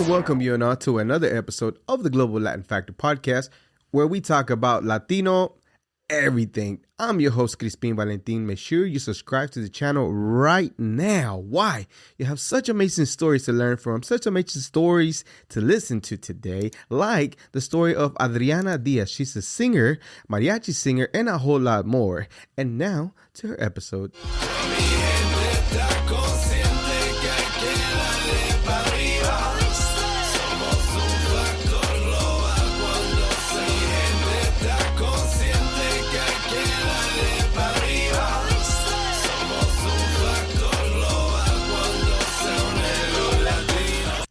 Welcome you and all to another episode of the Global Latin Factor podcast, where we talk about Latino everything. I'm your host, Crispin Valentin. Make sure you subscribe to the channel right now. Why? You have such amazing stories to learn from, such amazing stories to listen to today, like the story of Adrianna Diaz. She's a singer, mariachi singer, and a whole lot more. And now to her episode.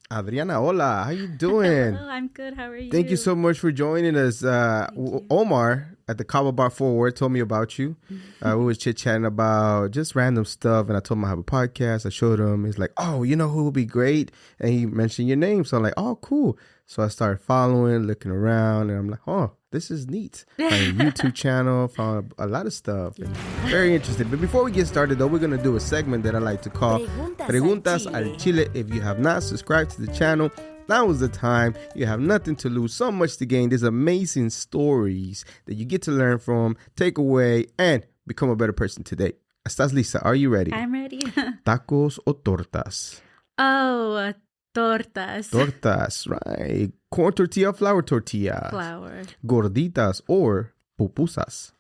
Adrianna, hola. How you doing? Hello, I'm good. How are you? Thank you so much for joining us. Omar at the Cabo Bar Forward told me about you. We was chit-chatting about just random stuff, and I told him I have a podcast. I showed him. He's like, oh, you know who would be great? And he mentioned your name. So I'm like, oh, cool. So I started following, looking around, and I'm like, oh, this is neat. Found a YouTube channel, found a lot of stuff. And very interested. But before we get started, though, we're going to do a segment that I like to call Preguntas al Chile. If you have not subscribed to the channel, now is the time. You have nothing to lose, so much to gain. There's amazing stories that you get to learn from, take away, and become a better person today. ¿Estás lista? Are you ready? I'm ready. ¿Tacos o tortas? Oh, tortas. Tortas, right. Corn tortilla, flour tortilla. Flour. Gorditas or pupusas.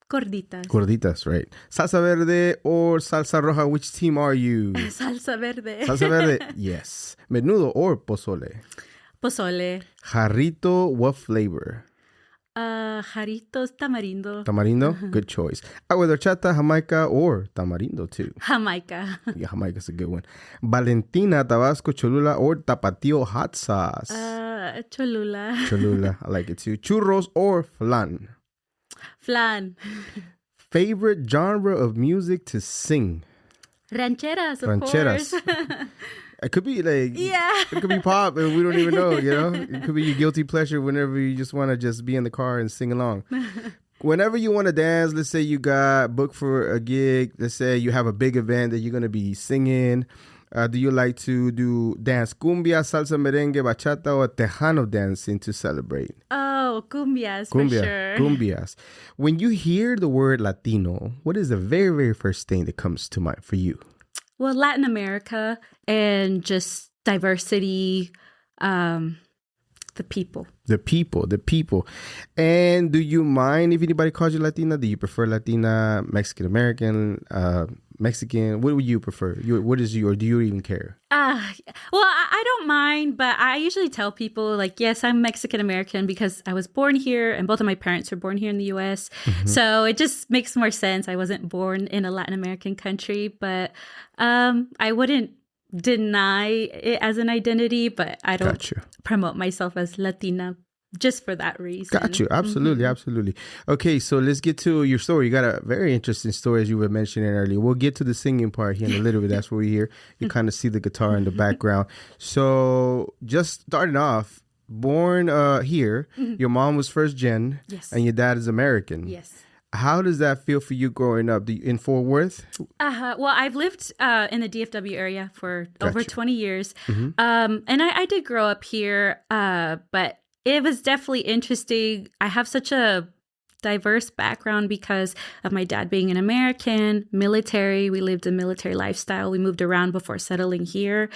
Gorditas. Gorditas, right. Salsa verde or salsa roja, which team are you? Salsa verde. Salsa verde, yes. Menudo or pozole? Pozole. Jarrito, what flavor? Jarritos, tamarindo. Tamarindo, good choice. Agua de horchata, Jamaica, or tamarindo too. Jamaica. Yeah, Jamaica's a good one. Valentina, Tabasco, Cholula, or Tapatio hot sauce? Cholula. Cholula, I like it too. Churros or flan? Flan. Favorite genre of music to sing? Rancheras, of Rancheras. course. It could be like, Yeah. it could be pop and we don't even know, you know? It could be your guilty pleasure whenever you just want to just be in the car and sing along. Whenever you want to dance, let's say you got booked for a gig, let's say you have a big event that you're going to be singing. Do you like to do dance cumbia, salsa, merengue, bachata, or tejano dancing to celebrate? Oh, cumbias, for sure. Cumbias. When you hear the word Latino, what is the very, very first thing that comes to mind for you? Well, Latin America and just diversity, the people. The people. And do you mind if anybody calls you Latina? Do you prefer Latina, Mexican American, Mexican? What would you prefer? What is you, or do you even care? Well, I don't mind, but I usually tell people, like, yes, I'm Mexican American because I was born here and both of my parents were born here in the U.S. Mm-hmm. So it just makes more sense. I wasn't born in a Latin American country, but I wouldn't deny it as an identity, but I don't promote myself as Latina just for that reason. Got you. Absolutely. Mm-hmm. Absolutely. Okay, so let's get to your story. You got a very interesting story, as you were mentioning earlier. We'll get to the singing part here in a little bit. That's what we hear. You kind of see the guitar in the background. So just starting off, born here, your mom was first gen, yes, and your dad is American. Yes. How does that feel for you growing up in Fort Worth? Well, I've lived in the DFW area for over 20 years. Mm-hmm. And I did grow up here, but it was definitely interesting. I have such a diverse background because of my dad being an American, military. We lived a military lifestyle. We moved around before settling here.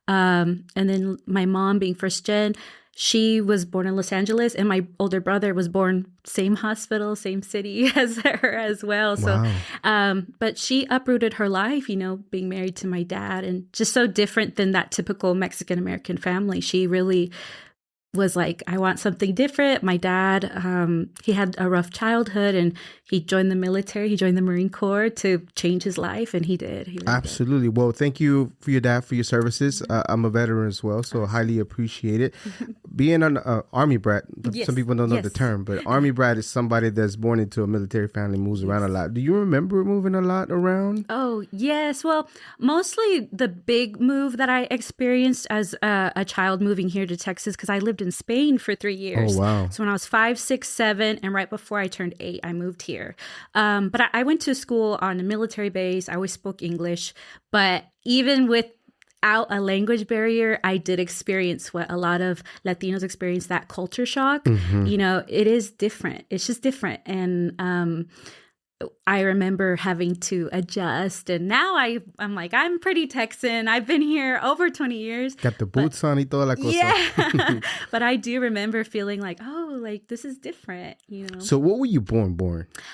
And then my mom being first gen, she was born in Los Angeles, and my older brother was born same hospital, same city as her as well. Wow. So, but she uprooted her life, being married to my dad, and just so different than that typical Mexican-American family. She really was like, I want something different. My dad, he had a rough childhood, and he joined the military. He joined the Marine Corps to change his life, and he did. He really Absolutely. did. Well, thank you for your dad for your services. I'm a veteran as well, so highly appreciate it. Being an Army brat, Yes. some people don't know the term, but Army brat is somebody that's born into a military family, moves around a lot. Do you remember moving a lot around? Oh, yes. Well, mostly the big move that I experienced as a child moving here to Texas, because I lived in Spain for 3 years. Oh, wow. So when I was 5, 6, 7, and right before I turned 8, I moved here. But I went to school on a military base. I always spoke English. But even with without a language barrier, I did experience what a lot of Latinos experience, that culture shock. You know, it is different. It's just different. And I remember having to adjust. And now I'm like, I'm pretty Texan. I've been here over 20 years. Got the boots on y toda la cosa. Yeah. But I do remember feeling like, oh, like this is different, you know. So what were you born?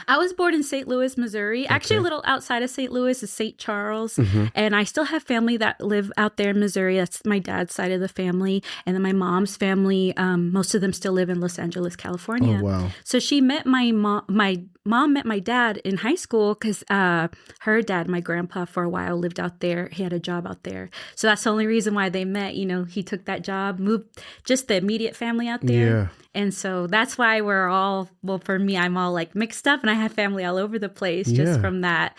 I was born in St. Louis, Missouri. Actually, a little outside of St. Louis is St. Charles. And I still have family that live out there in Missouri. That's my dad's side of the family. And then my mom's family, most of them still live in Los Angeles, California. Oh, wow. So she met my mom met my dad in high school because her dad, my grandpa, for a while lived out there. He had a job out there. So that's the only reason why they met. You know, he took that job, moved just the immediate family out there. Yeah. And so that's why we're all, well, for me, I'm all like mixed up and I have family all over the place just from that,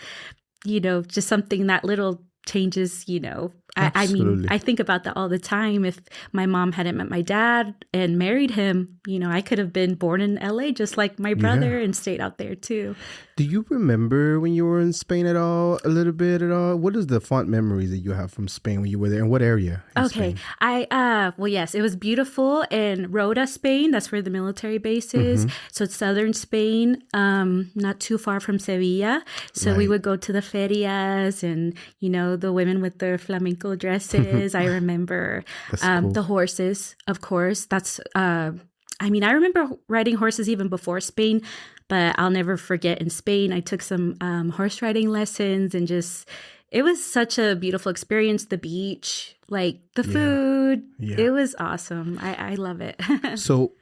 you know, just something that little changes, you know. I mean, I think about that all the time. If my mom hadn't met my dad and married him, you know, I could have been born in LA just like my brother and stayed out there too. Do you remember when you were in Spain at all? A little bit at all? What is the fond memories that you have from Spain when you were there? And what area? Okay. Spain? Well, yes, it was beautiful in Rota, Spain. That's where the military base is. So it's southern Spain, not too far from Sevilla. So we would go to the ferias and, you know, the women with their flamenco dresses. I remember cool. The horses, of course. That's, I mean, I remember riding horses even before Spain, but I'll never forget in Spain, I took some horse riding lessons and just, it was such a beautiful experience. The beach, like the food, it was awesome. I love it. So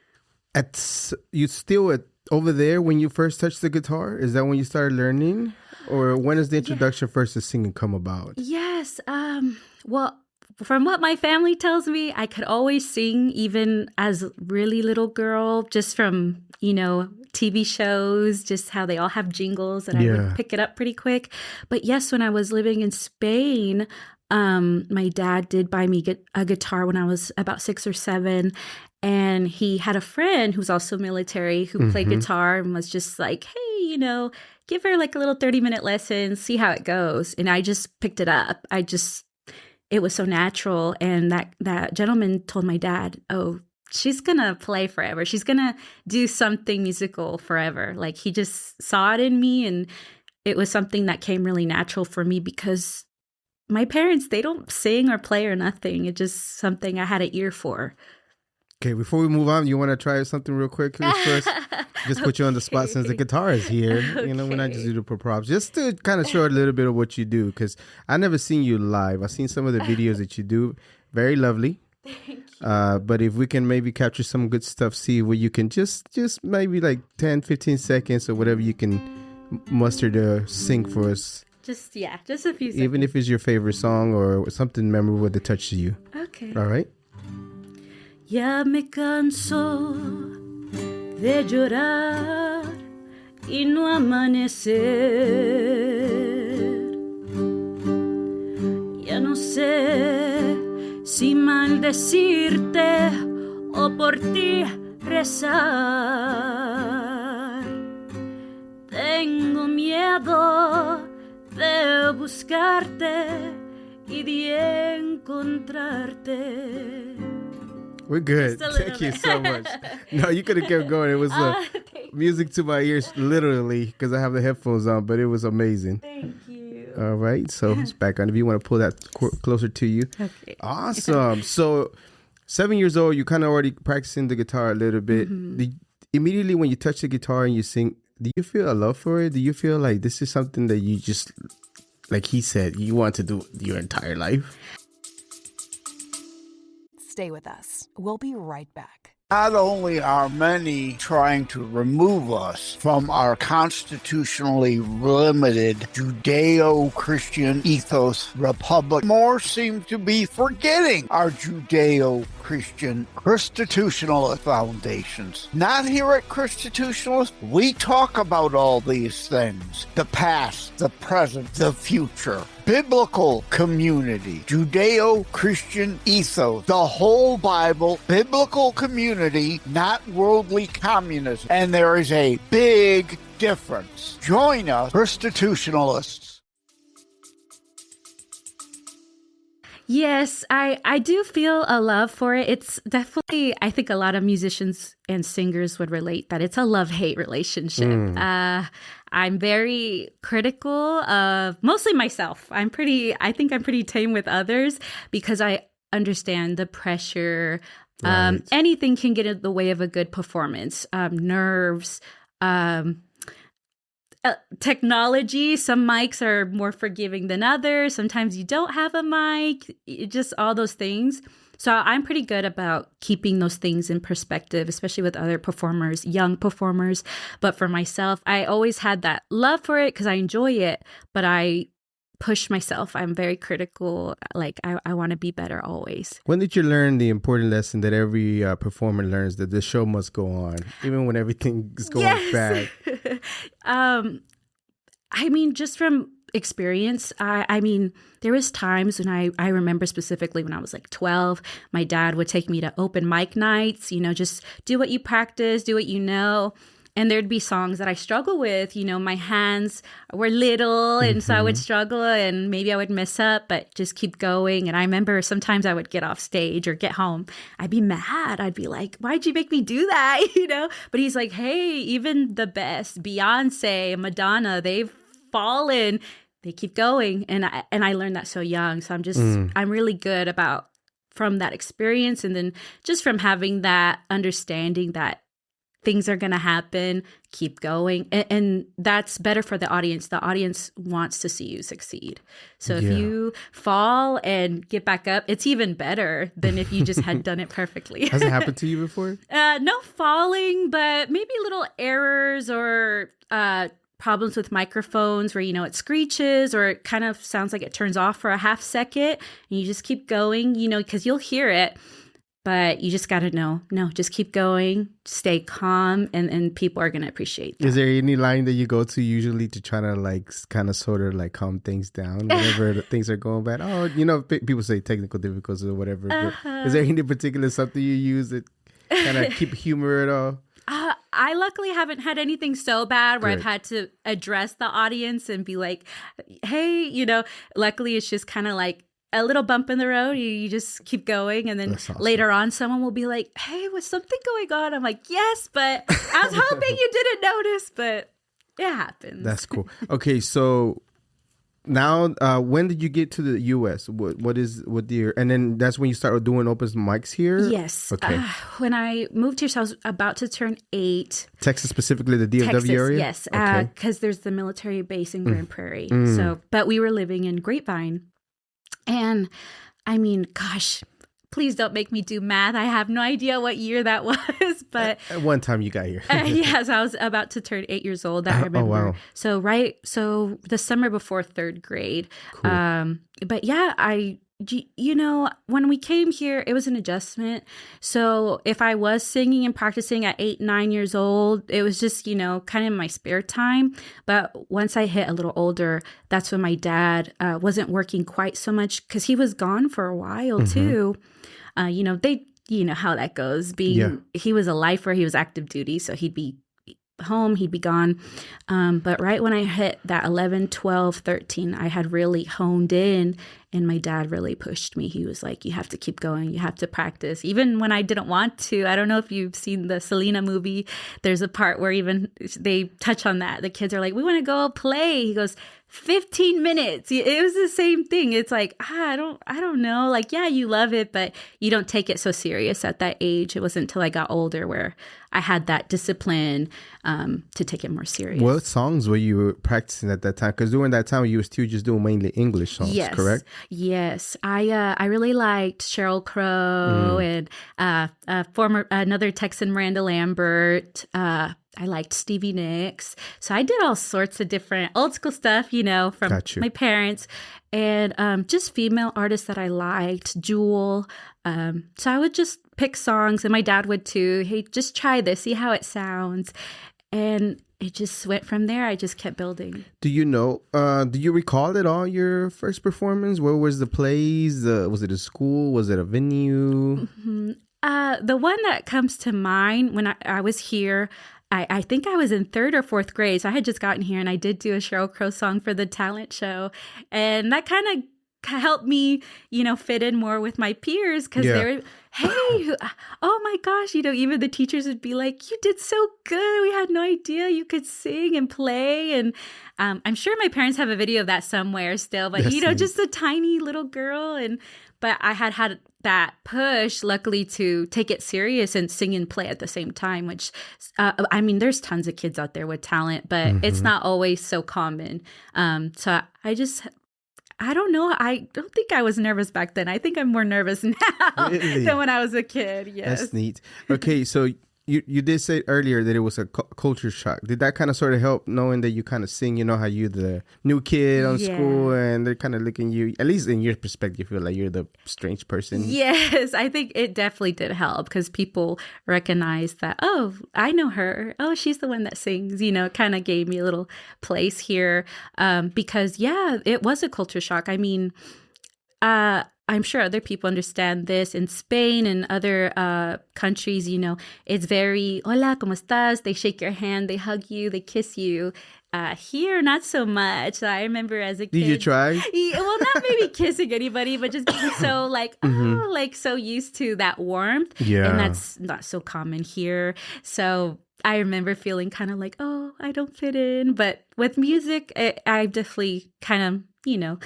you still over there when you first touched the guitar? Is that when you started learning? Or when does the introduction first to singing come about? Yes. Well, from what my family tells me, I could always sing even as a really little girl, just from, you know, TV shows, just how they all have jingles that I would pick it up pretty quick. But yes, when I was living in Spain, my dad did buy me a guitar when I was about 6 or 7. And he had a friend who's also military who played guitar and was just like, hey, you know, give her like a little 30-minute lesson, see how it goes. And I just picked it up. It was so natural. And that gentleman told my dad, oh, she's going to play forever. She's going to do something musical forever. Like he just saw it in me. And it was something that came really natural for me because my parents, they don't sing or play or nothing. It's just something I had an ear for. Okay, before we move on, you want to try something real quick first? Just put you on the spot since the guitar is here. You know, we're not just do the props. Just to kind of show a little bit of what you do, because I never seen you live. I've seen some of the videos that you do. Very lovely. Thank you. But if we can maybe capture some good stuff, see where you can just maybe like 10, 15 seconds or whatever you can muster to sing for us. Just a few seconds. Even if it's your favorite song or something memorable that touches you. Okay. All right. Ya me canso de llorar y no amanecer. Ya no sé si maldecirte o por ti rezar. Tengo miedo de buscarte y de encontrarte. We're good. Thank you so much. No, you could have kept going. It was music to my ears, literally, because I have the headphones on, but it was amazing. Thank you. All right. So it's back on. If you want to pull that closer to you. Okay. Awesome. So 7 years old, you kind of already practicing the guitar a little bit. Immediately when you touch the guitar and you sing, do you feel a love for it? Do you feel like this is something that you just, like he said, you want to do your entire life? Stay with us. We'll be right back. Not only are many trying to remove us from our constitutionally limited Judeo-Christian ethos republic, more seem to be forgetting our Judeo-Christian Christitutionalist foundations. Not here at Christitutionalist. We talk about all these things. The past, the present, the future. Biblical community, Judeo-Christian ethos, the whole Bible, biblical community, not worldly communism. And there is a big difference. Join us, Christitutionalists. Yes, I do feel a love for it. It's definitely, I think a lot of musicians and singers would relate that it's a love-hate relationship. I'm very critical of mostly myself. I think I'm pretty tame with others because I understand the pressure. Right. Anything can get in the way of a good performance. Nerves, technology. Some mics are more forgiving than others. Sometimes you don't have a mic, just all those things. So I'm pretty good about keeping those things in perspective, especially with other performers, young performers. But for myself, I always had that love for it because I enjoy it, but I push myself. I'm very critical. Like I want to be better always. When did you learn the important lesson that every performer learns, that the show must go on, even when everything is going bad? I mean, just from experience, I mean, there was times when I remember specifically when I was like 12, my dad would take me to open mic nights, just do what you practice, do what you know. And there'd be songs that I struggle with, my hands were little and so I would struggle and maybe I would mess up, but just keep going. And I remember sometimes I would get off stage or get home. I'd be mad. I'd be like, why'd you make me do that? But he's like, hey, even the best, Beyonce, Madonna, they've fallen. They keep going. And I learned that so young. So I'm really good about from that experience. And then just from having that understanding that things are going to happen, keep going. And that's better for the audience. The audience wants to see you succeed. So if you fall and get back up, it's even better than if you just had done it perfectly. Has it happened to you before? No falling, but maybe little errors or problems with microphones where, it screeches or it kind of sounds like it turns off for a half second. And you just keep going, because you'll hear it. But you just got to know, just keep going, stay calm, and people are going to appreciate that. Is there any line that you go to usually to try to kind of sort of calm things down whenever things are going bad? Oh, people say technical difficulties or whatever. But is there any particular something you use that kind of keep humor at all? I luckily haven't had anything so bad where Good. I've had to address the audience and be like, hey, luckily it's just kind of like a little bump in the road. You just keep going. And then Awesome. later on, someone will be like, hey, was something going on? I'm like, yes, but I was hoping you didn't notice, but it happens. That's cool. Okay, so now, when did you get to the U.S.? And then that's when you started doing open mics here? Yes. Okay. When I moved here, so I was about to turn 8. Texas, specifically the DFW Texas, area? yes. Okay. Because there's the military base in Grand Prairie. So, but we were living in Grapevine. And I mean, gosh, please don't make me do math. I have no idea what year that was, but At one time you got here. yes, I was about to turn 8 years old. I remember. wow. So the summer before 3rd grade. Cool. But yeah, when we came here, it was an adjustment. So if I was singing and practicing at 8, 9 years old, it was just, kind of in my spare time. But once I hit a little older, that's when my dad wasn't working quite so much because he was gone for a while too. You know how that goes. He was a lifer, he was active duty, so he'd be home, he'd be gone. But right when I hit that 11, 12, 13, I had really honed in, and my dad really pushed me. He was like, you have to keep going. You have to practice. Even when I didn't want to. I don't know if you've seen the Selena movie. There's a part where even they touch on that. The kids are like, we want to go play. He goes, 15 minutes. It was the same thing. It's like, I don't know. Like, yeah, you love it, but you don't take it so serious at that age. It wasn't until I got older where I had that discipline to take it more serious. What songs were you practicing at that time? Because during that time, you were still just doing mainly English songs, correct? Yes. I really liked Sheryl Crow and another Texan, Miranda Lambert. I liked Stevie Nicks. So I did all sorts of different old school stuff, from my parents, and just female artists that I liked, Jewel. So I would just pick songs, and my dad would too. Hey, just try this, see how it sounds. And it just went from there. I just kept building. Do you recall at all your first performance? Where was the plays? Was it a school? Was it a venue? Mm-hmm. The one that comes to mind when I was here, I think I was in 3rd or 4th grade. So I had just gotten here, and I did do a Sheryl Crow song for the talent show. And that kind of helped me, fit in more with my peers because they were, hey, oh my gosh, even the teachers would be like, you did so good. We had no idea you could sing and play. And I'm sure my parents have a video of that somewhere still, but just a tiny little girl. But I had that push, luckily, to take it serious and sing and play at the same time, which, there's tons of kids out there with talent, but it's not always so common. So I don't know. I don't think I was nervous back then. I think I'm more nervous now than when I was a kid. Yes. That's neat. Okay, so you did say earlier that it was a culture shock. Did that kind of sort of help, knowing that you kind of sing, how you the new kid on school and they're kind of looking you, at least in your perspective, you feel like you're the strange person? Yes, I think it definitely did help because people recognize that, oh, I know her. Oh, she's the one that sings, kind of gave me a little place here because, it was a culture shock. I mean, I'm sure other people understand this. In Spain and other countries, it's very, hola, ¿cómo estás? They shake your hand, they hug you, they kiss you. Here, not so much. I remember as a kid. Did you try? Well, not maybe kissing anybody, but just being so so used to that warmth. Yeah. And that's not so common here. So I remember feeling kind of like, oh, I don't fit in. But with music, I definitely kind of,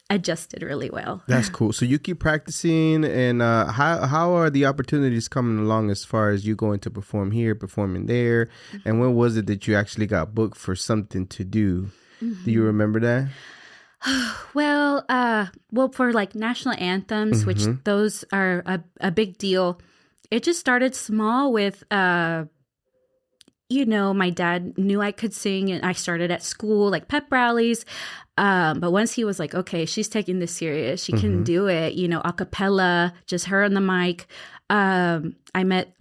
adjusted really well. That's cool. So you keep practicing, and how are the opportunities coming along as far as you going to perform here, performing there? And when was it that you actually got booked for something to do? Do you remember that? Well, for like national anthems, which those are a big deal. It just started small with my dad knew I could sing, and I started at school, like pep rallies. But once he was like, okay, she's taking this serious. She can do it, a cappella, just her on the mic. I met,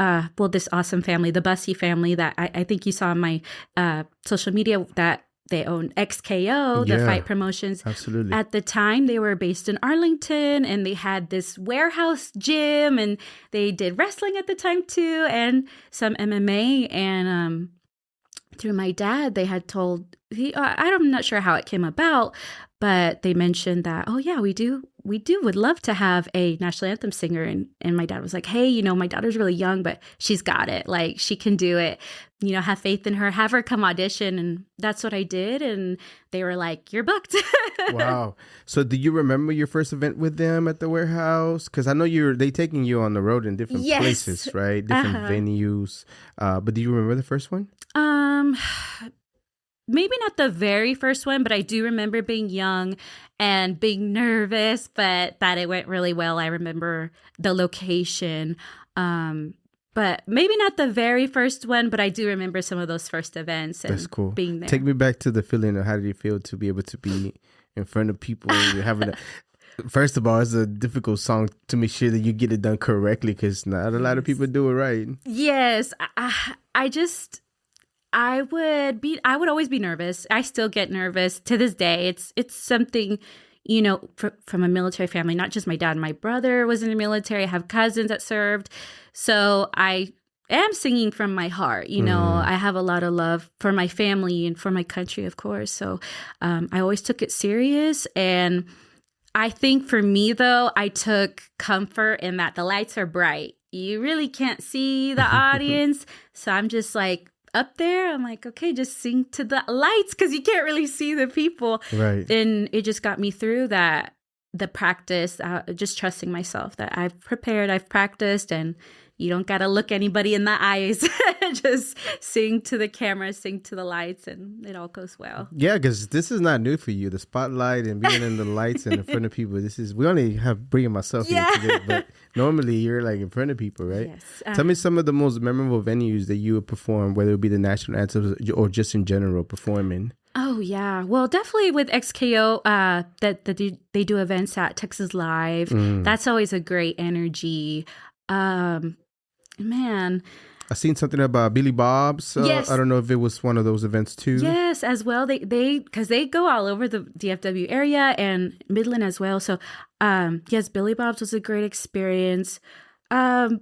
this awesome family, the Bussy family that I think you saw on my social media, that they own XKO, the fight promotions. Absolutely. At the time, they were based in Arlington, and they had this warehouse gym, and they did wrestling at the time too, and some MMA. And through my dad, they had told, I'm not sure how it came about, but they mentioned that, oh yeah, we would love to have a national anthem singer. And my dad was like, hey, my daughter's really young, but she's got it. Like, she can do it. Have faith in her, have her come audition. And that's what I did. And they were like, you're booked. Wow. So do you remember your first event with them at the warehouse? Because I know they taking you on the road in different places, right? Different venues. But do you remember the first one? Maybe not the very first one, but I do remember being young and being nervous, but that it went really well. I remember the location. But maybe not the very first one, but I do remember some of those first events. And that's cool. Being there. Take me back to the feeling of how did you feel to be able to be in front of people? You're having first of all, it's a difficult song to make sure that you get it done correctly, because not a lot of people do it right. Yes. I would always be nervous. I still get nervous to this day. It's something, from a military family, not just my dad. My brother was in the military. I have cousins that served. So I am singing from my heart. I have a lot of love for my family and for my country, of course. So I always took it serious. And I think for me, though, I took comfort in that the lights are bright. You really can't see the audience. So I'm just like, up there, I'm like, okay, just sing to the lights, because you can't really see the people. Right. And it just got me through that, the practice, just trusting myself that I've prepared, I've practiced, and you don't got to look anybody in the eyes. Just sing to the camera, sing to the lights, and it all goes well. Yeah, because this is not new for you. The spotlight and being in the lights and in front of people. We only have Brie and myself here today, but normally you're like in front of people, right? Yes. Tell me some of the most memorable venues that you would perform, whether it be the national anthem or just in general performing. Oh, yeah. Well, definitely with XKO, that they do events at Texas Live. That's always a great energy. Man. I seen something about Billy Bob's. Yes. I don't know if it was one of those events too. Yes, as well. Because they go all over the DFW area and Midland as well. So, yes, Billy Bob's was a great experience. I've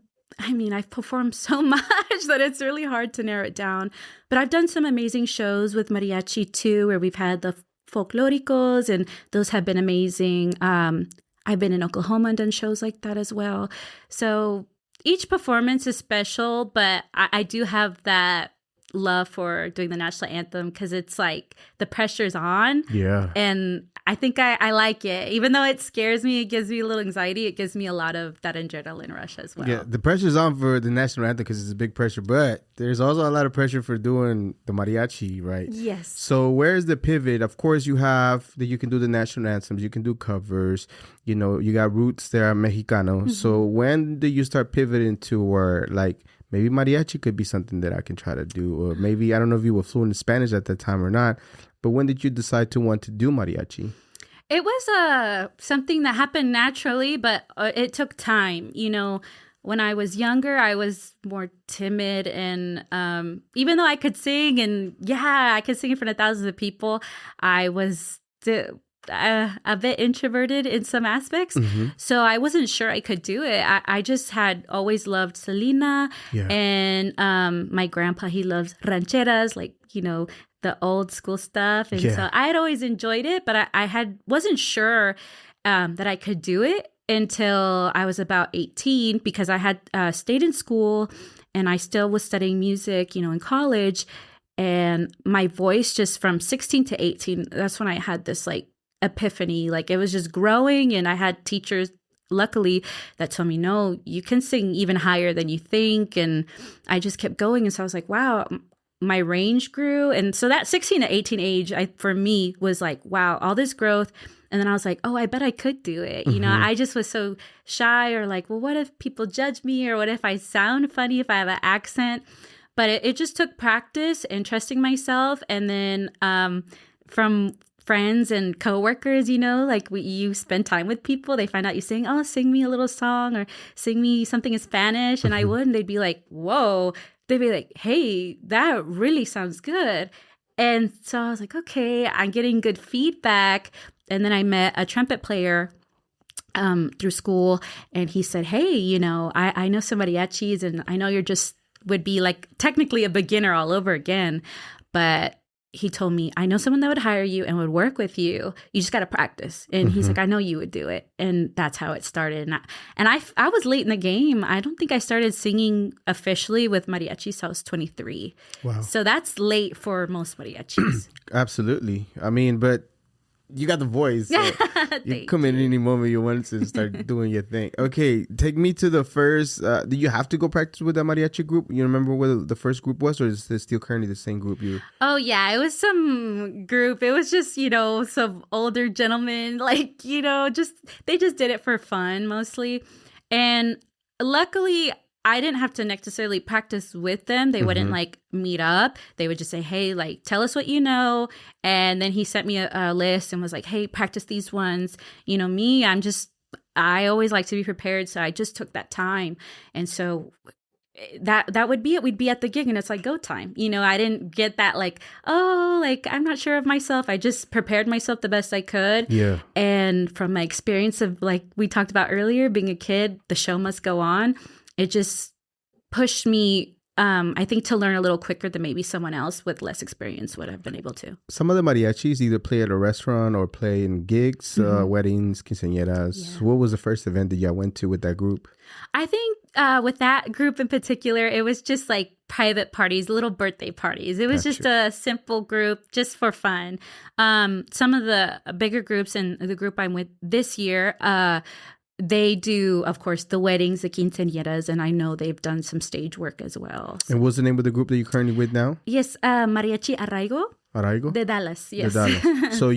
performed so much that it's really hard to narrow it down. But I've done some amazing shows with mariachi too, where we've had the folklóricos, and those have been amazing. I've been in Oklahoma and done shows like that as well. So each performance is special, but I do have that love for doing the national anthem because it's like the pressure's on. Yeah. And I think I like it. Even though it scares me, it gives me a little anxiety. It gives me a lot of that adrenaline rush as well. Yeah, the pressure's on for the national anthem because it's a big pressure, but there's also a lot of pressure for doing the mariachi, right? Yes. So where's the pivot? Of course, you have that you can do the national anthems, you can do covers, you know, you got roots there, Mexicano. Mm-hmm. So when did you start pivoting to where like maybe mariachi could be something that I can try to do? Or maybe, I don't know if you were fluent in Spanish at that time or not, but when did you decide to want to do mariachi? It was something that happened naturally, but it took time. You know, when I was younger, I was more timid. And even though I could sing and I could sing in front of thousands of people, I was a bit introverted in some aspects. Mm-hmm. So I wasn't sure I could do it. I just had always loved Selena. Yeah. And my grandpa, he loves rancheras, like, you know, the old school stuff. And so I had always enjoyed it, but I wasn't sure that I could do it until I was about 18 because I had stayed in school and I still was studying music, you know, in college. And my voice just from 16 to 18, that's when I had this like epiphany. Like it was just growing, and I had teachers, luckily, that told me, no, you can sing even higher than you think. And I just kept going. And so I was like, wow, my range grew. And so that 16 to 18 age, for me was like, wow, all this growth. And then I was like, oh, I bet I could do it. You know, I just was so shy, or like, well, what if people judge me? Or what if I sound funny if I have an accent? But it just took practice and trusting myself. And then from friends and coworkers, you know, like you spend time with people, they find out you sing, oh, sing me a little song or sing me something in Spanish. And I would, and they'd be like, whoa. They'd be like, hey, that really sounds good. And so I was like, okay, I'm getting good feedback. And then I met a trumpet player through school, and he said, hey, you know, I know some mariachis, and I know you're just would be like technically a beginner all over again. But he told me, I know someone that would hire you and would work with you. You just got to practice. And he's like, I know you would do it. And that's how it started. And I was late in the game. I don't think I started singing officially with mariachis till I was 23. Wow. So that's late for most mariachis. Absolutely. I mean, but you got the voice. So you come in any moment you want to start doing your thing. Okay, take me to the first. Did you have to go practice with that mariachi group? You remember what the first group was, or is it still currently the same group? Oh, yeah, it was some group. It was just, you know, some older gentlemen, like, you know, they just did it for fun mostly. And luckily, I didn't have to necessarily practice with them. They wouldn't like meet up. They would just say, hey, like, tell us what you know. And then he sent me a list and was like, hey, practice these ones. You know, me, I always like to be prepared. So I just took that time. And so that would be it. We'd be at the gig and it's like go time. You know, I didn't get that like, oh, like, I'm not sure of myself. I just prepared myself the best I could. Yeah. And from my experience of, like we talked about earlier, being a kid, the show must go on. It just pushed me, I think, to learn a little quicker than maybe someone else with less experience would have been able to. Some of the mariachis either play at a restaurant or play in gigs, weddings, quinceañeras. Yeah. What was the first event that y'all went to with that group? I think with that group in particular, it was just like private parties, little birthday parties. It was just a simple group just for fun. Some of the bigger groups and the group I'm with this year, they do, of course, the weddings, the quinceañeras, and I know they've done some stage work as well. So. And what's the name of the group that you're currently with now? Yes, Mariachi Arraigo. Arraigo? De Dallas, yes. De Dallas. So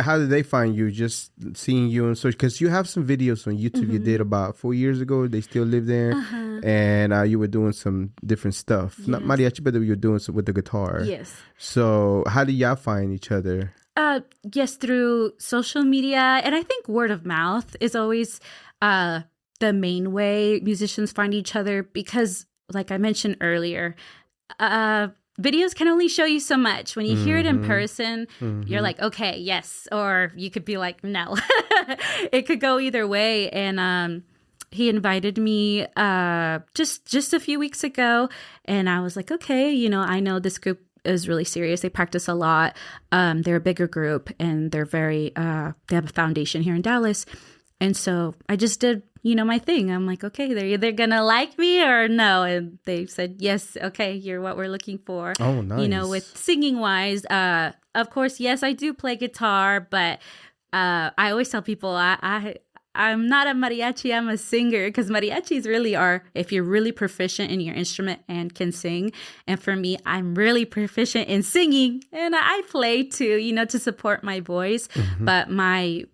how did they find you? Just seeing you on social, because you have some videos on YouTube you did about 4 years ago. They still live there. And you were doing some different stuff. Yes. Not mariachi, but you were doing some with the guitar. Yes. So how did y'all find each other? Yes, through social media. And I think word of mouth is always the main way musicians find each other because, like I mentioned earlier, videos can only show you so much. When you hear it in person, you're like, okay, yes. Or you could be like, no. It could go either way. And he invited me just a few weeks ago. And I was like, okay, you know, I know this group is really serious. They practice a lot. They're a bigger group, and they're very, they have a foundation here in Dallas. And so I just did, my thing. I'm like, okay, they're either going to like me or no. And they said, yes, okay, you're what we're looking for. Oh, nice. With singing wise, of course, yes, I do play guitar, but I always tell people I'm not a mariachi, I'm a singer, because mariachis really are, if you're really proficient in your instrument and can sing. And for me, I'm really proficient in singing, and I play too, to support my voice. Mm-hmm. But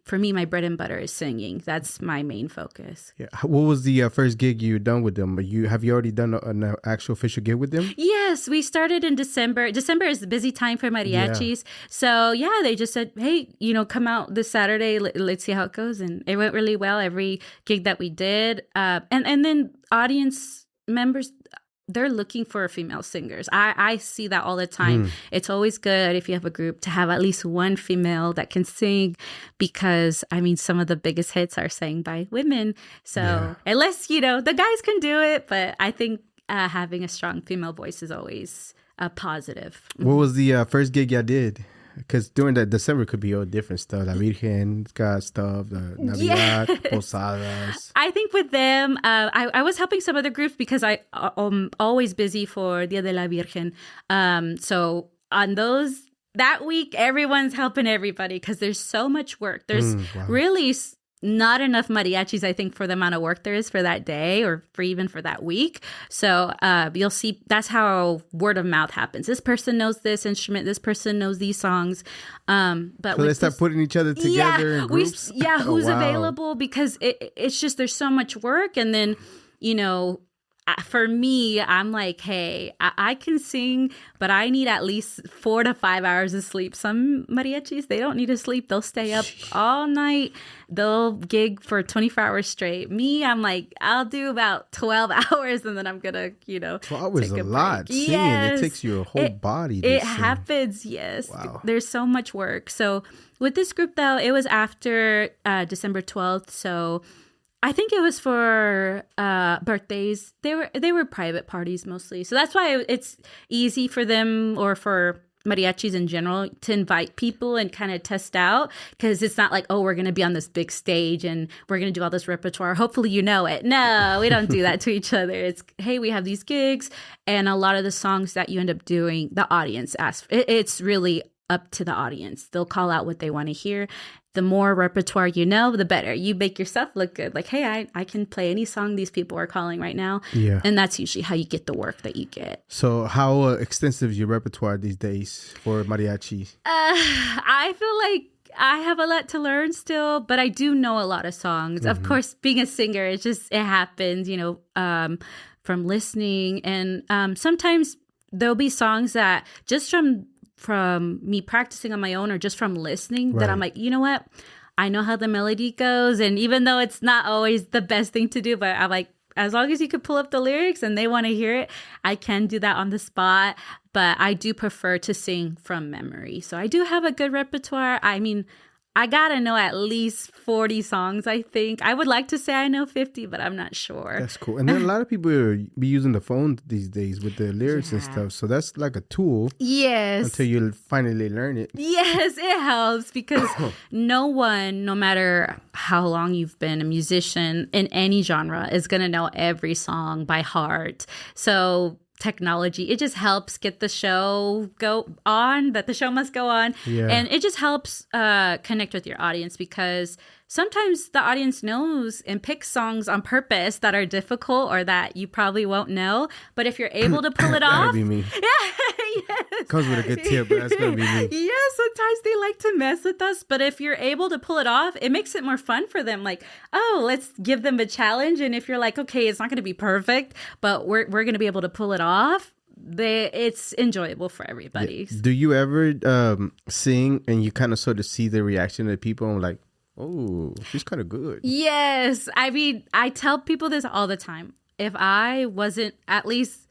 for me, my bread and butter is singing. That's my main focus. Yeah. What was the first gig you done with them? Have you already done an actual official gig with them? Yes, we started in December. December is the busy time for mariachis. Yeah. So they just said, hey, come out this Saturday. Let's see how it goes. And it went really well, every gig that we did. And then audience members, they're looking for female singers. I see that all the time. It's always good if you have a group to have at least one female that can sing, because some of the biggest hits are sang by women. So unless, the guys can do it, but I think having a strong female voice is always a positive. What was the first gig y'all did? Because during that December could be all different stuff. La Virgen got stuff, the Navidad, Posadas. I think with them, I was helping some other groups because I'm always busy for Dia de la Virgen. So on that week, everyone's helping everybody because there's so much work. There's really not enough mariachis, I think, for the amount of work there is for that day or even for that week. So you'll see that's how word of mouth happens. This person knows this instrument. This person knows these songs. But so they start putting each other together in groups? Who's available, because it's just there's so much work. And then, for me, I'm like, hey, I can sing, but I need at least 4 to 5 hours of sleep. Some mariachis, they don't need to sleep. They'll stay up all night. They'll gig for 24 hours straight. Me, I'm like, I'll do about 12 hours, and then I'm going to, 12 hours is a lot. Singing, it takes your whole body to It sing. Happens, yes. Wow. There's so much work. So with this group, though, it was after December 12th, so I think it was for birthdays. They were private parties mostly. So that's why it's easy for them, or for mariachis in general, to invite people and kind of test out, because it's not like, oh, we're going to be on this big stage and we're going to do all this repertoire. Hopefully you know it. No, we don't do that to each other. It's, hey, we have these gigs, and a lot of the songs that you end up doing, the audience asks. It's really up to the audience. They'll call out what they want to hear. The more repertoire you know, the better. You make yourself look good. Like, hey, I can play any song these people are calling right now. Yeah. And that's usually how you get the work that you get. So how extensive is your repertoire these days for mariachi? I feel like I have a lot to learn still, but I do know a lot of songs. Mm-hmm. Of course, being a singer, it happens, from listening. And sometimes there'll be songs that just from me practicing on my own, or just from listening, that I'm like, you know what? I know how the melody goes. And even though it's not always the best thing to do, but I'm like, as long as you could pull up the lyrics and they want to hear it, I can do that on the spot. But I do prefer to sing from memory. So I do have a good repertoire. I gotta know at least 40 songs, I think. I would like to say I know 50, but I'm not sure. That's cool. And then a lot of people be using the phone these days with the lyrics and stuff. So that's like a tool. Yes. Until you finally learn it. Yes, it helps, because no one, no matter how long you've been a musician in any genre, is going to know every song by heart. So technology, it just helps get the show that the show must go on. Yeah. And it just helps connect with your audience, because sometimes the audience knows and picks songs on purpose that are difficult or that you probably won't know. But if you're able to pull it off. That'd be me. Yes. Comes with a good tip, but that's going to be me. Yes, sometimes they like to mess with us. But if you're able to pull it off, it makes it more fun for them. Like, oh, let's give them a challenge. And if you're like, okay, it's not going to be perfect, but we're going to be able to pull it off, it's enjoyable for everybody. Yeah. Do you ever sing and you kind of sort of see the reaction of people and like, oh, she's kind of good? Yes. I tell people this all the time. If I wasn't at least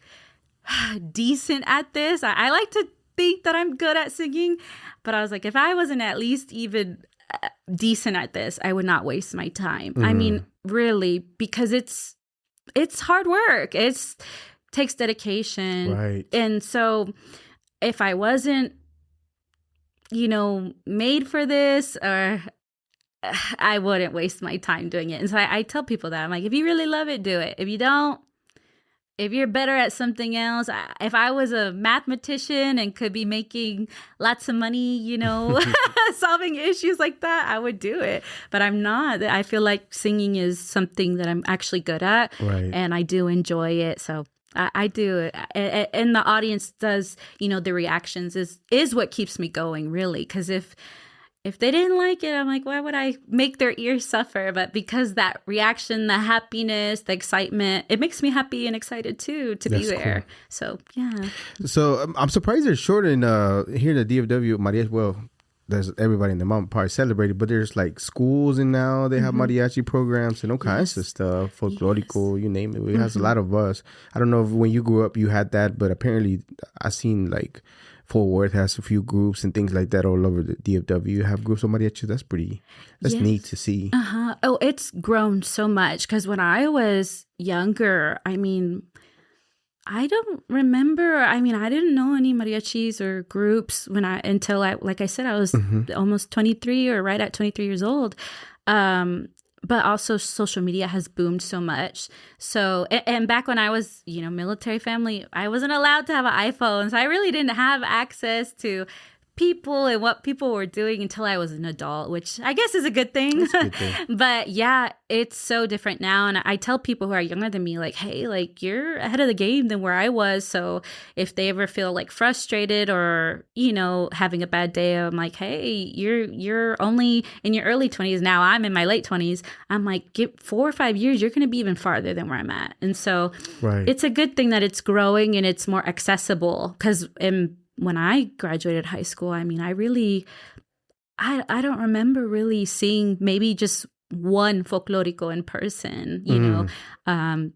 decent at this, I like to think that I'm good at singing, but I was like, if I wasn't at least even decent at this, I would not waste my time. Really, because it's hard work. Takes dedication. Right. And so if I wasn't, made for this, or I wouldn't waste my time doing it. And so I tell people that. I'm like, if you really love it, do it. If you don't, if you're better at something else, if I was a mathematician and could be making lots of money, solving issues like that, I would do it. But I'm not. I feel like singing is something that I'm actually good at. Right. And I do enjoy it. So I do it. And the audience does, the reactions is what keeps me going, really. Because if they didn't like it, I'm like, why would I make their ears suffer? But because that reaction, the happiness, the excitement, it makes me happy and excited too to be there. Cool. So, yeah. So I'm surprised they're short in here in the DFW Mariachi. Well, there's everybody in the mountain part celebrated, but there's like schools and now they have mariachi programs and all kinds of stuff, folklorico, you name it. It has a lot of us. I don't know if when you grew up you had that, but apparently I seen like Fort Worth has a few groups and things like that all over the DFW. You have groups of mariachi. That's neat to see. Oh, it's grown so much because when I was younger, I don't remember. I didn't know any mariachis or groups until like I said, I was almost 23 or right at 23 years old. But also social media has boomed so much. So, and back when I was, military family, I wasn't allowed to have an iPhone. So I really didn't have access to people and what people were doing until I was an adult, which I guess is a good thing. But yeah, it's so different now. And I tell people who are younger than me, like, hey, like you're ahead of the game than where I was. So if they ever feel like frustrated or, having a bad day, I'm like, hey, you're only in your early 20s now. I'm in my late 20s. I'm like, give 4 or 5 years, you're going to be even farther than where I'm at. And so it's a good thing that it's growing and it's more accessible because when I graduated high school, I don't remember really seeing maybe just one folklorico in person,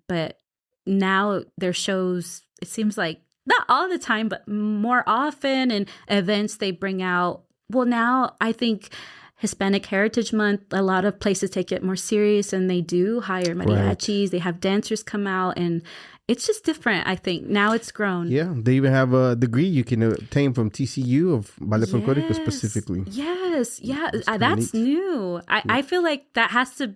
but now their shows, it seems like not all the time, but more often, and events they bring out. Well, now I think Hispanic Heritage Month, a lot of places take it more serious and they do hire mariachis. They have dancers come out and it's just different, I think. Now it's grown. Yeah, they even have a degree you can obtain from TCU of Ballet Folklorico specifically. Yes, yeah, that's new. I feel like that has to,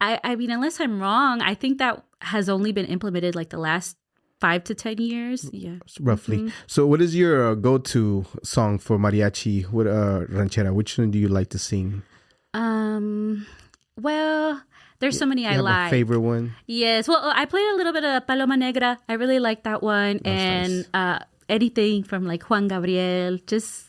unless I'm wrong, I think that has only been implemented like the last 5 to 10 years. Yeah, roughly. So what is your go-to song for mariachi? What ranchera? Which one do you like to sing? Well, there's so many I like. A favorite one? Yes. Well, I played a little bit of Paloma Negra. I really like that one. That's nice. Anything from like Juan Gabriel. Just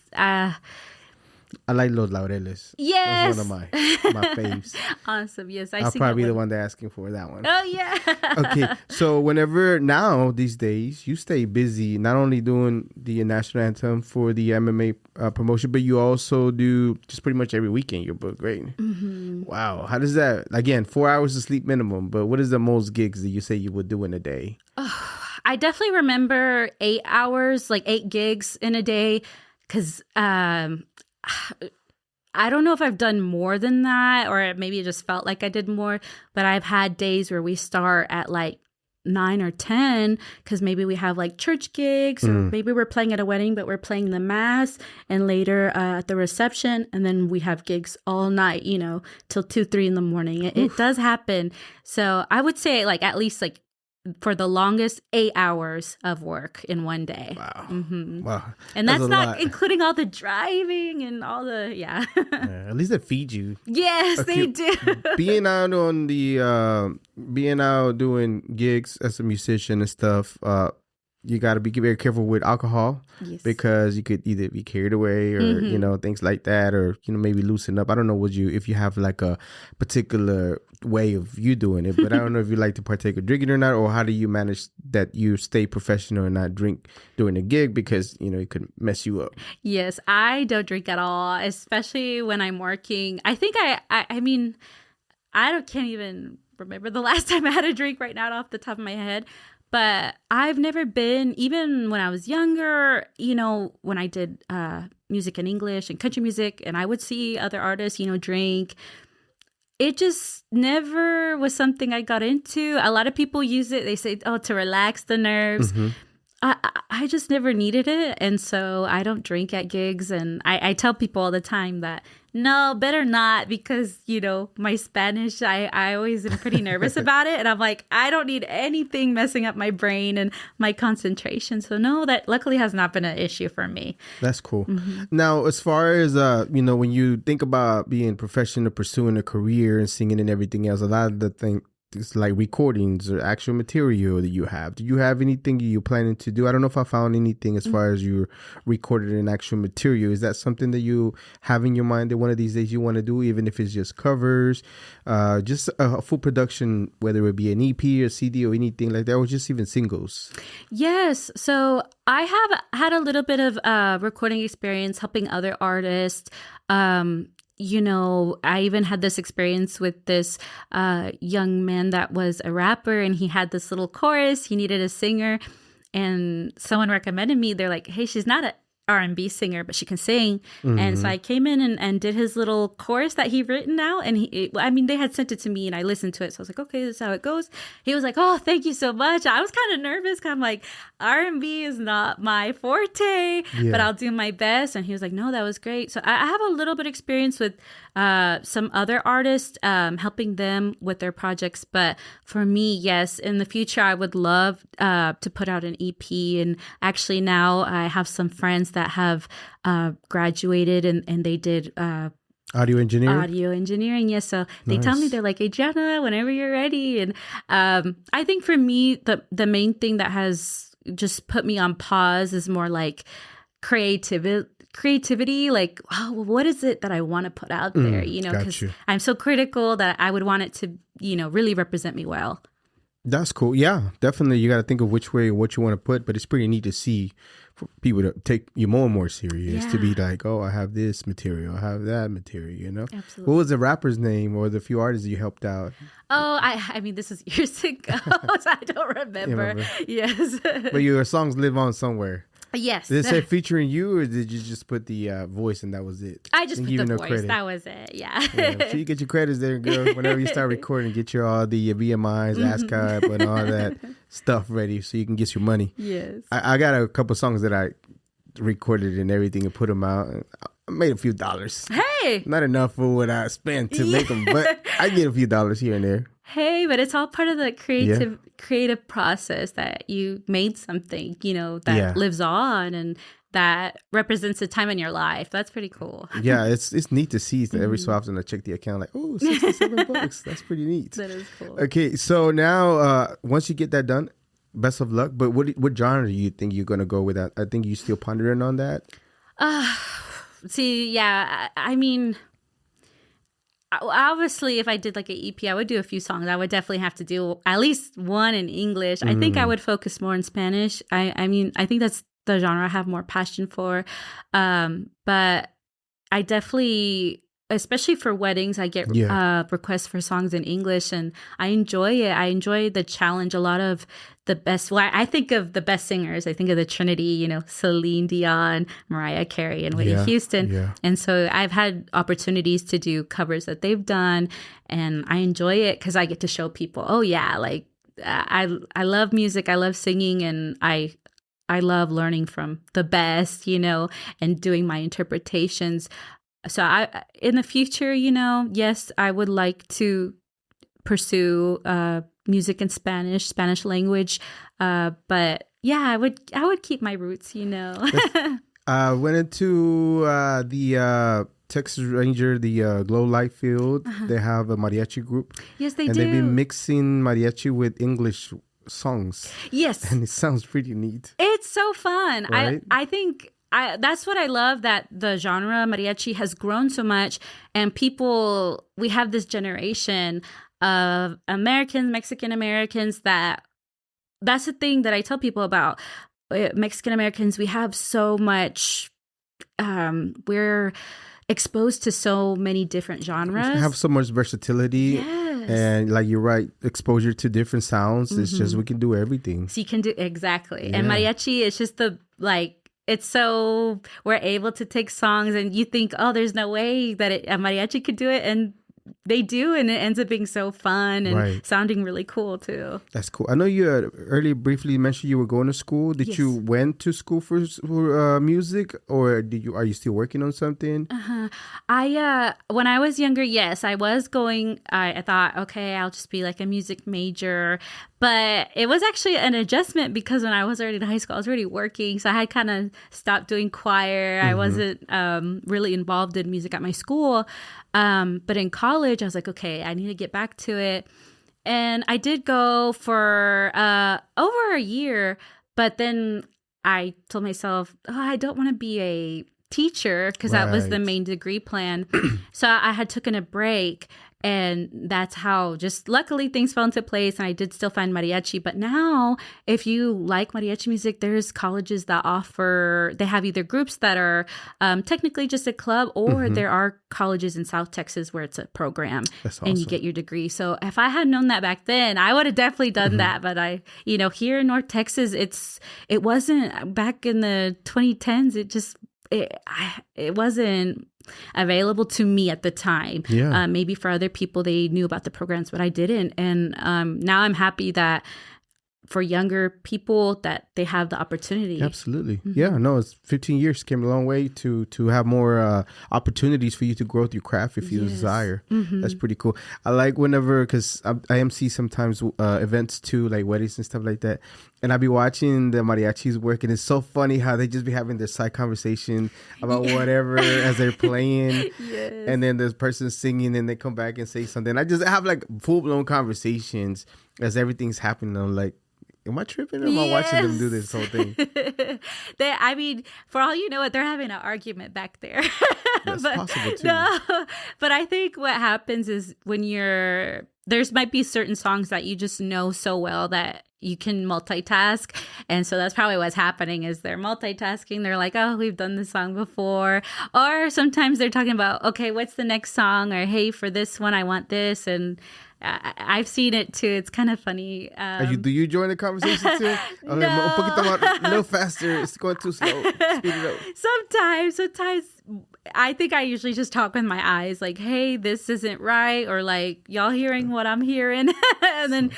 I like Los Laureles. Yes. That's one of my faves. Awesome. Yes. I'll probably be the one that's asking for that one. Oh, yeah. Okay. So whenever now these days, you stay busy, not only doing the National Anthem for the MMA promotion, but you also do just pretty much every weekend your book, right? Mm-hmm. Wow. How does that, again, 4 hours of sleep minimum, but what is the most gigs that you say you would do in a day? Oh, I definitely remember 8 hours, like 8 gigs in a day, because I don't know if I've done more than that, or maybe it just felt like I did more, but I've had days where we start at like 9 or 10 because maybe we have like church gigs or maybe we're playing at a wedding, but we're playing the mass and later at the reception. And then we have gigs all night, till 2, 3 in the morning. It does happen. So I would say like at least like for the longest 8 hours of work in one day. Wow. Mm-hmm. Wow. And that's not including all the driving and all the, yeah. At least they feed you. Yes, they do. Being out doing gigs as a musician and stuff, you got to be very careful with alcohol because you could either be carried away or, things like that, or, maybe loosen up. I don't know if you have like a particular way of you doing it, but I don't know if you like to partake of drinking or not, or how do you manage that you stay professional and not drink during the gig because, it could mess you up. Yes, I don't drink at all, especially when I'm working. I think can't even remember the last time I had a drink right now off the top of my head. But I've never been, even when I was younger, when I did music in English and country music, and I would see other artists, drink. It just never was something I got into. A lot of people use it. They say, to relax the nerves. Mm-hmm. I just never needed it. And so I don't drink at gigs. And I tell people all the time that, no, better not, because, my Spanish, I always am pretty nervous about it. And I'm like, I don't need anything messing up my brain and my concentration. So no, that luckily has not been an issue for me. That's cool. Now, as far as, when you think about being professional, pursuing a career and singing and everything else, a lot of the things, it's like recordings or actual material that you have. Do you have anything you're planning to do? I don't know if I found anything as far as you recorded an actual material. Is that something that you have in your mind that one of these days you want to do, even if it's just covers, just a full production, whether it be an EP or CD or anything like that, or just even singles? Yes. So I have had a little bit of recording experience helping other artists. I even had this experience with this young man that was a rapper, and he had this little chorus. He needed a singer, and someone recommended me. They're like, hey, she's not an R&B singer, but she can sing. And so I came in and did his little chorus that he written out. And they had sent it to me and I listened to it. So I was like, okay, this is how it goes. He was like, oh, thank you so much. I was kind of nervous. I'm like, R&B is not my forte, but I'll do my best. And he was like, no, that was great. So I have a little bit of experience with some other artists, helping them with their projects. But for me, yes, in the future, I would love to put out an EP. And actually now I have some friends that have graduated and they did audio engineering. Yes. So they tell me, they're like, Adrianna, whenever you're ready. And I think for me, the main thing that has just put me on pause is more like creativity, like, oh, well, what is it that I want to put out there? Because I'm so critical that I would want it to, really represent me well. That's cool. Yeah, definitely. You got to think of what you want to put, but it's pretty neat to see for people to take you more and more serious, to be like, oh, I have this material, I have that material, Absolutely. What was the rapper's name or the few artists you helped out? Oh, I mean, this is years ago, so I don't remember. Yes. But your songs live on somewhere. Yes. Did it say featuring you, or did you just put the voice and that was it? I just put the voice. Credit. That was it. Yeah. So you get your credits there, girl. Whenever you start recording, get all the BMIs, ASCAP, and all that stuff ready so you can get your money. Yes. I got a couple songs that I recorded and everything and put them out. I made a few dollars. Hey. Not enough for what I spent to make them, but I get a few dollars here and there. Hey, but it's all part of the creative process that you made something, that lives on and that represents a time in your life. That's pretty cool. Yeah, it's neat to see that every so often I check the account like, oh, $67. That's pretty neat. That is cool. Okay, so now once you get that done, best of luck. But what genre do you think you're going to go with that? I think you're still pondering on that. I mean, obviously, if I did like an EP, I would do a few songs. I would definitely have to do at least one in English. I think I would focus more in Spanish. I mean, I think that's the genre I have more passion for. But I definitely, especially for weddings, I get requests for songs in English, and I enjoy it. I enjoy the challenge. A lot of the best, I think of the best singers. I think of the Trinity, Celine Dion, Mariah Carey, and Whitney Houston. Yeah. And so I've had opportunities to do covers that they've done, and I enjoy it because I get to show people, oh yeah, like I love music, I love singing, and I love learning from the best, and doing my interpretations. So in the future, yes, I would like to pursue music in Spanish language. But yeah, I would keep my roots, Went into the Texas Ranger, the Glow Light Field. They have a mariachi group. Yes, they do. And they've been mixing mariachi with English songs. Yes. And it sounds pretty neat. It's so fun. Right? I think that's what I love, that the genre mariachi has grown so much, and we have this generation of Americans, Mexican Americans, that's the thing that I tell people about Mexican Americans. We have so much, we're exposed to so many different genres. We have so much versatility. Yes. And like you're right, exposure to different sounds. It's just, we can do everything. So you can do, exactly. Yeah. And mariachi, it's just it's so, we're able to take songs and you think, oh, there's no way that a mariachi could do it. And they do, and it ends up being so fun and Right. sounding really cool too. That's cool. I know you had earlier briefly mentioned you were going to school. Did Yes. you went to school for music, or are you still working on something? I when I was younger, yes, I was going. I thought, okay, I'll just be like a music major, but it was actually an adjustment because when I was already in high school, I was already working, so I had kind of stopped doing choir. I wasn't really involved in music at my school, but in college, I was like, okay, I need to get back to it, and I did go for over a year, but then I told myself, oh, I don't want to be a teacher because that was the Right. main degree plan. So I had taken a break, and that's how just luckily things fell into place, and I did still find mariachi. But now if you like mariachi music, there's colleges that offer, they have either groups that are technically just a club, or there are colleges in South Texas where it's a program. That's And you awesome. get your degree. So if I had known that back then, I would have definitely done that. But here in North Texas, it wasn't back in the 2010s. It wasn't available to me at the time. Yeah. Maybe for other people, they knew about the programs, but I didn't. And now I'm happy that for younger people that they have the opportunity. Absolutely. Yeah, no, it's 15 years came a long way to have more opportunities for you to grow your craft if you Yes. desire. That's pretty cool. I like whenever, because I MC sometimes events too, like weddings and stuff like that. And I be watching the mariachis work, and it's so funny how they just be having their side conversation about whatever as they're playing. Yes. And then there's person singing, and they come back and say something. I just have like full-blown conversations as everything's happening. I'm like, am I tripping, or am I watching them do this whole thing? For all you know, they're having an argument back there. That's possible too. No, but I think what happens is when there's might be certain songs that you just know so well that you can multitask. And so that's probably what's happening is they're multitasking. They're like, oh, we've done this song before. Or sometimes they're talking about, okay, what's the next song? Or, hey, for this one, I want this. And I've seen it too. It's kind of funny. Do you join the conversation too? No. Un poquito más, a little faster. It's going too slow. Speed it up. Sometimes I think I usually just talk with my eyes like, hey, this isn't right, or like, y'all hearing what I'm hearing? And then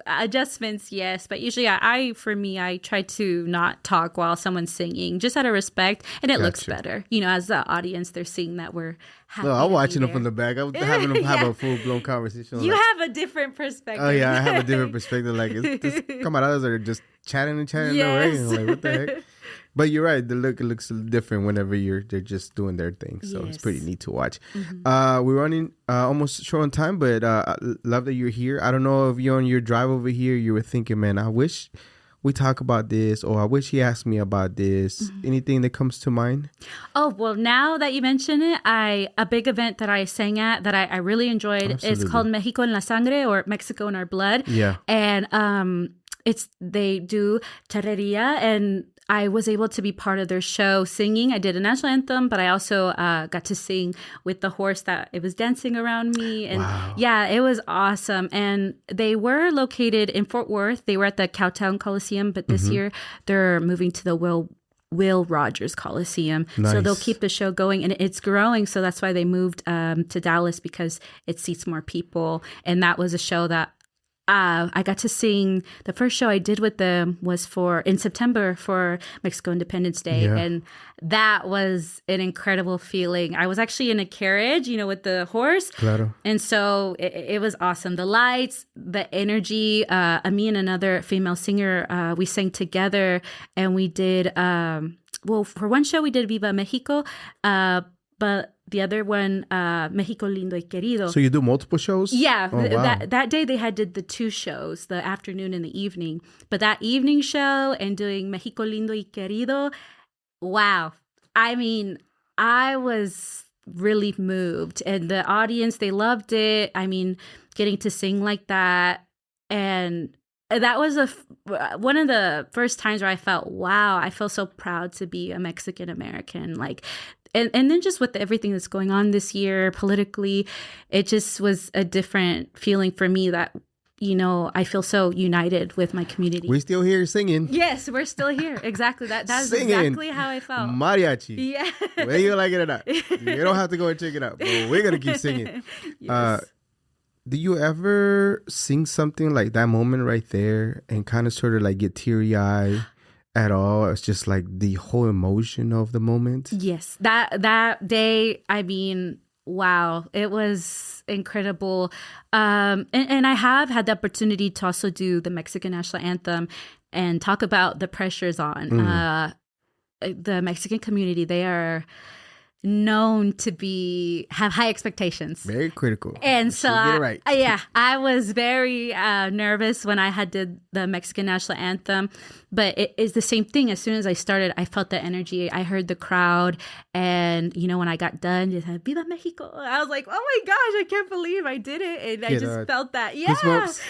adjustments, yes. But usually I try to not talk while someone's singing, just out of respect. And it looks Gotcha. better. As the audience, they're seeing that we're happy. No, I'm to be watching them there. from the back. I'm having them have Yeah. a full-blown conversation. You like, have a different perspective. oh, yeah, I have a different perspective. Like, it's just camaradas are just chatting and chatting. Yes. Away. Like, what the heck? But you're right. It looks different whenever they're just doing their thing. So it's Yes. pretty neat to watch. We're running almost short on time, but love that you're here. I don't know if you're on your drive over here, you were thinking, man, I wish we talk about this, or I wish he asked me about this. Anything that comes to mind? Oh, well, now that you mention it, a big event that I sang at that I really enjoyed, it's Absolutely. called Mexico en la Sangre, or Mexico in Our Blood. Yeah. And they do charreria, and I was able to be part of their show singing. I did a national anthem, but I also got to sing with the horse that it was dancing around me. And Wow. yeah, it was awesome. And they were located in Fort Worth. They were at the Cowtown Coliseum, but this year they're moving to the Will Rogers Coliseum. So Nice. they'll keep the show going, and it's growing. So that's why they moved to Dallas, because it seats more people. And that was a show that I got to sing. The first show I did with them was in September for Mexico Independence Day. Yeah. And that was an incredible feeling. I was actually in a carriage, with the horse. Claro. And so it was awesome. The lights, the energy, me and another female singer, we sang together, and we did, for one show we did Viva Mexico, but the other one, Mexico Lindo y Querido. So you do multiple shows? Yeah, Oh, wow. that day they did the two shows, the afternoon and the evening. But that evening show and doing Mexico Lindo y Querido, wow. I mean, I was really moved. And the audience, they loved it. I mean, getting to sing like that. And that was one of the first times where I felt, wow, I feel so proud to be a Mexican American. Like, and then just with everything that's going on this year politically, it just was a different feeling for me that I feel so united with my community. We're still here singing. Yes, we're still here. Exactly. That's Singing exactly how I felt. Mariachi. Yeah. Whether you like it or not. You don't have to go and check it out. But we're going to keep singing. Yes. Do you ever sing something like that moment right there and kind of sort of like get teary-eyed at all? It's just like the whole emotion of the moment. Yes. That day, I mean, wow, it was incredible. And I have had the opportunity to also do the Mexican National Anthem and talk about the pressures on the Mexican community. They are known to have high expectations. Very critical. And so right. I was very nervous when I did the Mexican National Anthem, but it is the same thing. As soon as I started, I felt the energy. I heard the crowd, and when I got done, just Viva Mexico. I was like, oh my gosh, I can't believe I did it. And I just felt that. Yeah.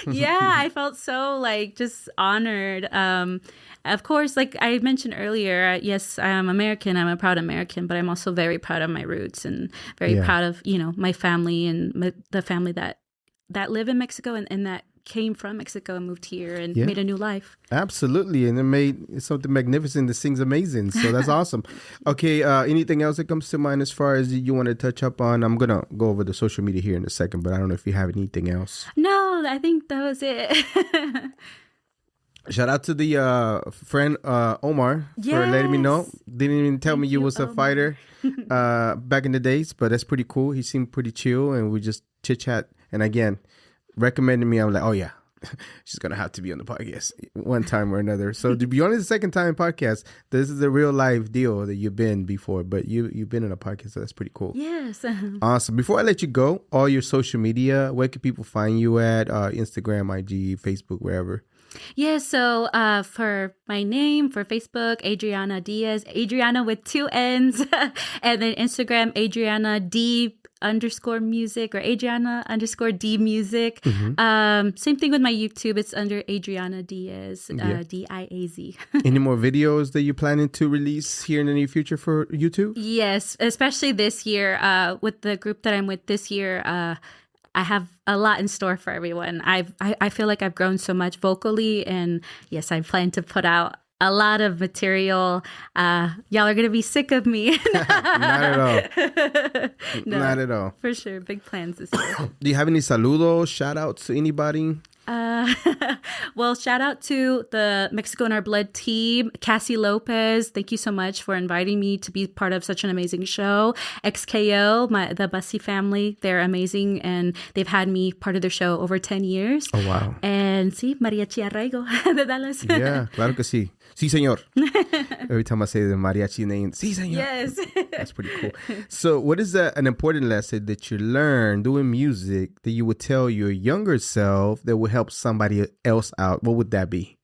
Yeah. I felt so just honored. Of course, like I mentioned earlier, yes, I am American. I'm a proud American, but I'm also very proud of my roots and very proud of, my family and the family that live in Mexico and that came from Mexico and moved here and made a new life. Absolutely. And it made something magnificent. The sing's amazing. So that's awesome. Okay. Anything else that comes to mind as far as you want to touch up on? I'm going to go over the social media here in a second, but I don't know if you have anything else. No, I think that was it. Shout out to the friend Omar for letting me know. Didn't even tell me you was a fighter back in the days, but that's pretty cool. He seemed pretty chill, and we just chit chat. And again, recommended me. I'm like, oh yeah, she's gonna have to be on the podcast one time or another. So to be only the second time podcast, this is a real life deal that you've been before, but you've been in a podcast, so that's pretty cool. Yes. Awesome. Before I let you go, all your social media, where can people find you at? Instagram, IG, Facebook, wherever. Yeah, so for my name, for Facebook, Adrianna Diaz, Adrianna with 2 N's, and then Instagram, Adrianna D_music or Adrianna_D music. Same thing with my YouTube. It's under Adrianna Diaz, Diaz. Any more videos that you're planning to release here in the near future for YouTube? Yes, especially this year with the group that I'm with this year. I have a lot in store for everyone. I feel like I've grown so much vocally, and yes, I plan to put out a lot of material. Y'all are going to be sick of me. Not at all. No, not at all. For sure. Big plans this year. Do you have any saludos, shout outs to anybody? Well, shout out to the Mexico in Our Blood team. Cassie Lopez, thank you so much for inviting me to be part of such an amazing show. XKO, the Bussy family, they're amazing, and they've had me part of their show over 10 years. Oh, wow. And sí, Mariachi Arraigo de Dallas. Yeah, claro que sí. Sí, señor. Every time I say the mariachi name, sí, señor. Yes. That's pretty cool. So what is an important lesson that you learned doing music that you would tell your younger self that would help somebody else out? What would that be?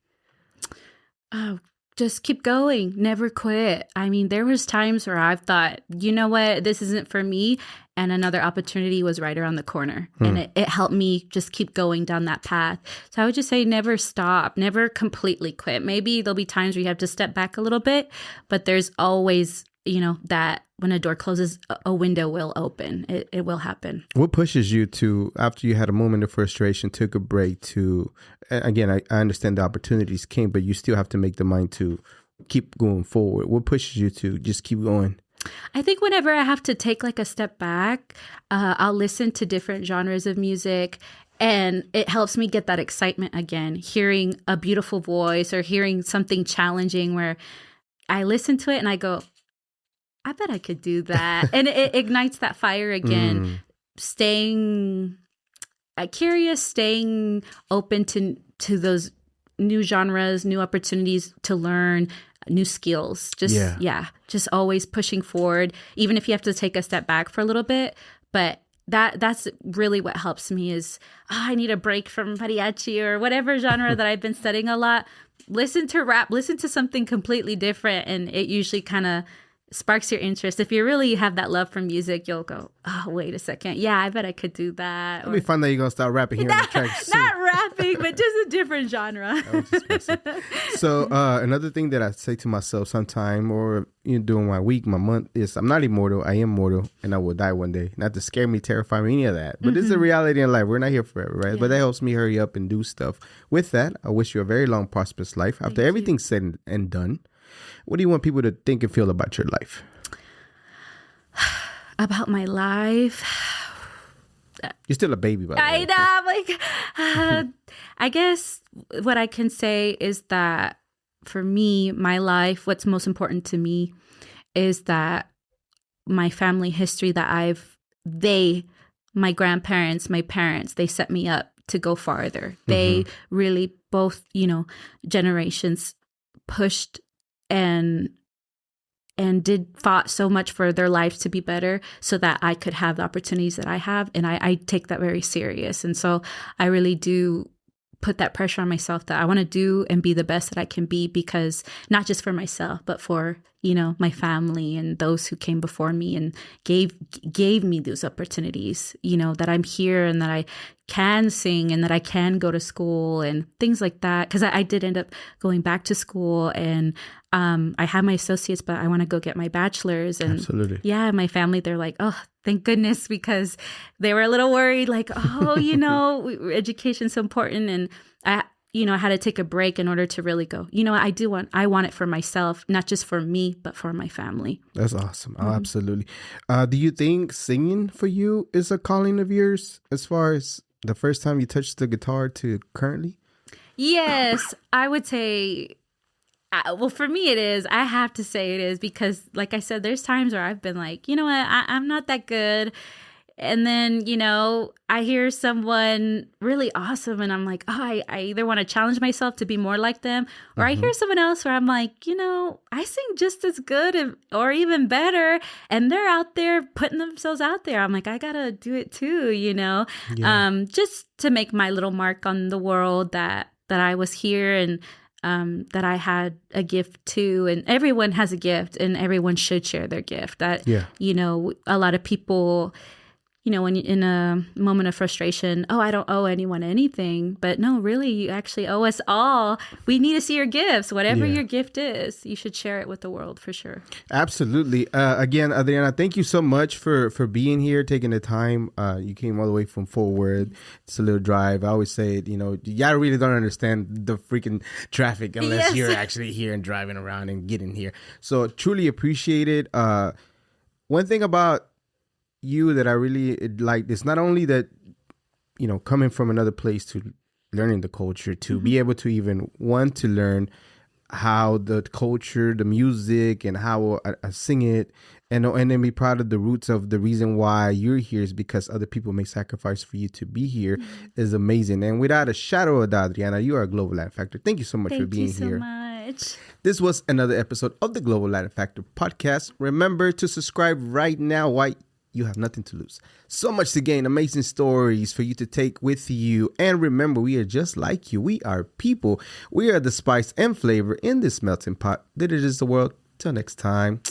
Oh, just keep going. Never quit. I mean, there was times where I've thought, you know what, this isn't for me. And another opportunity was right around the corner. And it helped me just keep going down that path. So I would just say never stop, never completely quit. Maybe there'll be times where you have to step back a little bit, but there's always, that when a door closes, a window will open. It will happen. What pushes you to, after you had a moment of frustration, took a break to, again, I understand the opportunities came, but you still have to make the mind to keep going forward. What pushes you to just keep going? I think whenever I have to take a step back, I'll listen to different genres of music, and it helps me get that excitement again, hearing a beautiful voice or hearing something challenging where I listen to it and I go, I bet I could do that. And it ignites that fire again, staying curious, staying open to those new genres, new opportunities to learn, new skills. Just always pushing forward, even if you have to take a step back for a little bit. But that's really what helps me is, I need a break from mariachi or whatever genre that I've been studying a lot. Listen to rap, listen to something completely different, and it usually kind of sparks your interest. If you really have that love for music, you'll go, oh, wait a second. Yeah, I bet I could do that. Let me find out you're going to start rapping here on the track soon. Not rapping, but just a different genre. So another thing that I say to myself sometime, or during my week, my month, is I'm not immortal. I am mortal, and I will die one day. Not to scare me, terrify me, any of that. But it's a reality in life. We're not here forever, right? Yeah. But that helps me hurry up and do stuff. With that, I wish you a very long, prosperous life. After everything's said and done, what do you want people to think and feel about your life? About my life? You're still a baby, by the way. I know. I guess what I can say is that for me, my life, what's most important to me is that my family history that my grandparents, my parents, they set me up to go farther. They really both, generations pushed and fought so much for their lives to be better so that I could have the opportunities that I have. And I take that very serious. And so I really do put that pressure on myself that I want to do and be the best that I can be, because not just for myself, but for, my family and those who came before me and gave me those opportunities, that I'm here and that I can sing and that I can go to school and things like that. Because I did end up going back to school, and I have my associates, but I want to go get my bachelor's. And absolutely. Yeah, my family, they're like, oh, thank goodness, because they were a little worried, like, oh, education's so important. And I had to take a break in order to really go, I want it for myself, not just for me, but for my family. That's awesome. Oh, absolutely. Do you think singing for you is a calling of yours as far as the first time you touched the guitar to currently? Yes, I would say, well, for me it is. I have to say it is, because like I said, there's times where I've been like, you know what, I'm not that good. And then, I hear someone really awesome and I'm like, oh, I either want to challenge myself to be more like them, or I hear someone else where I'm like, I sing just as good or even better. And they're out there putting themselves out there. I'm like, I got to do it too, Yeah. Just to make my little mark on the world that I was here and that I had a gift too. And everyone has a gift and everyone should share their gift. That, a lot of people, when you're in a moment of frustration, I don't owe anyone anything. But no, really, you actually owe us all. We need to see your gifts. Whatever your gift is, you should share it with the world for sure. Absolutely. Again, Adrianna, thank you so much for being here, taking the time. You came all the way from Fort Worth. It's a little drive. I always say it, y'all really don't understand the freaking traffic unless you're actually here and driving around and getting here. So truly appreciate it. One thing about you that I really like is not only that, coming from another place to learning the culture, to be able to even want to learn how the culture, the music, and how I sing it, and then be proud of the roots of the reason why you're here is because other people may sacrifice for you to be here is amazing. And without a shadow of a doubt, Adrianna, you are a Global Latin Factor. Thank you so much for being here. Thank you so much. This was another episode of the Global Latin Factor podcast. Remember to subscribe right now. Why? You have nothing to lose. So much to gain. Amazing stories for you to take with you. And remember, we are just like you. We are people. We are the spice and flavor in this melting pot that it is the world. Till next time.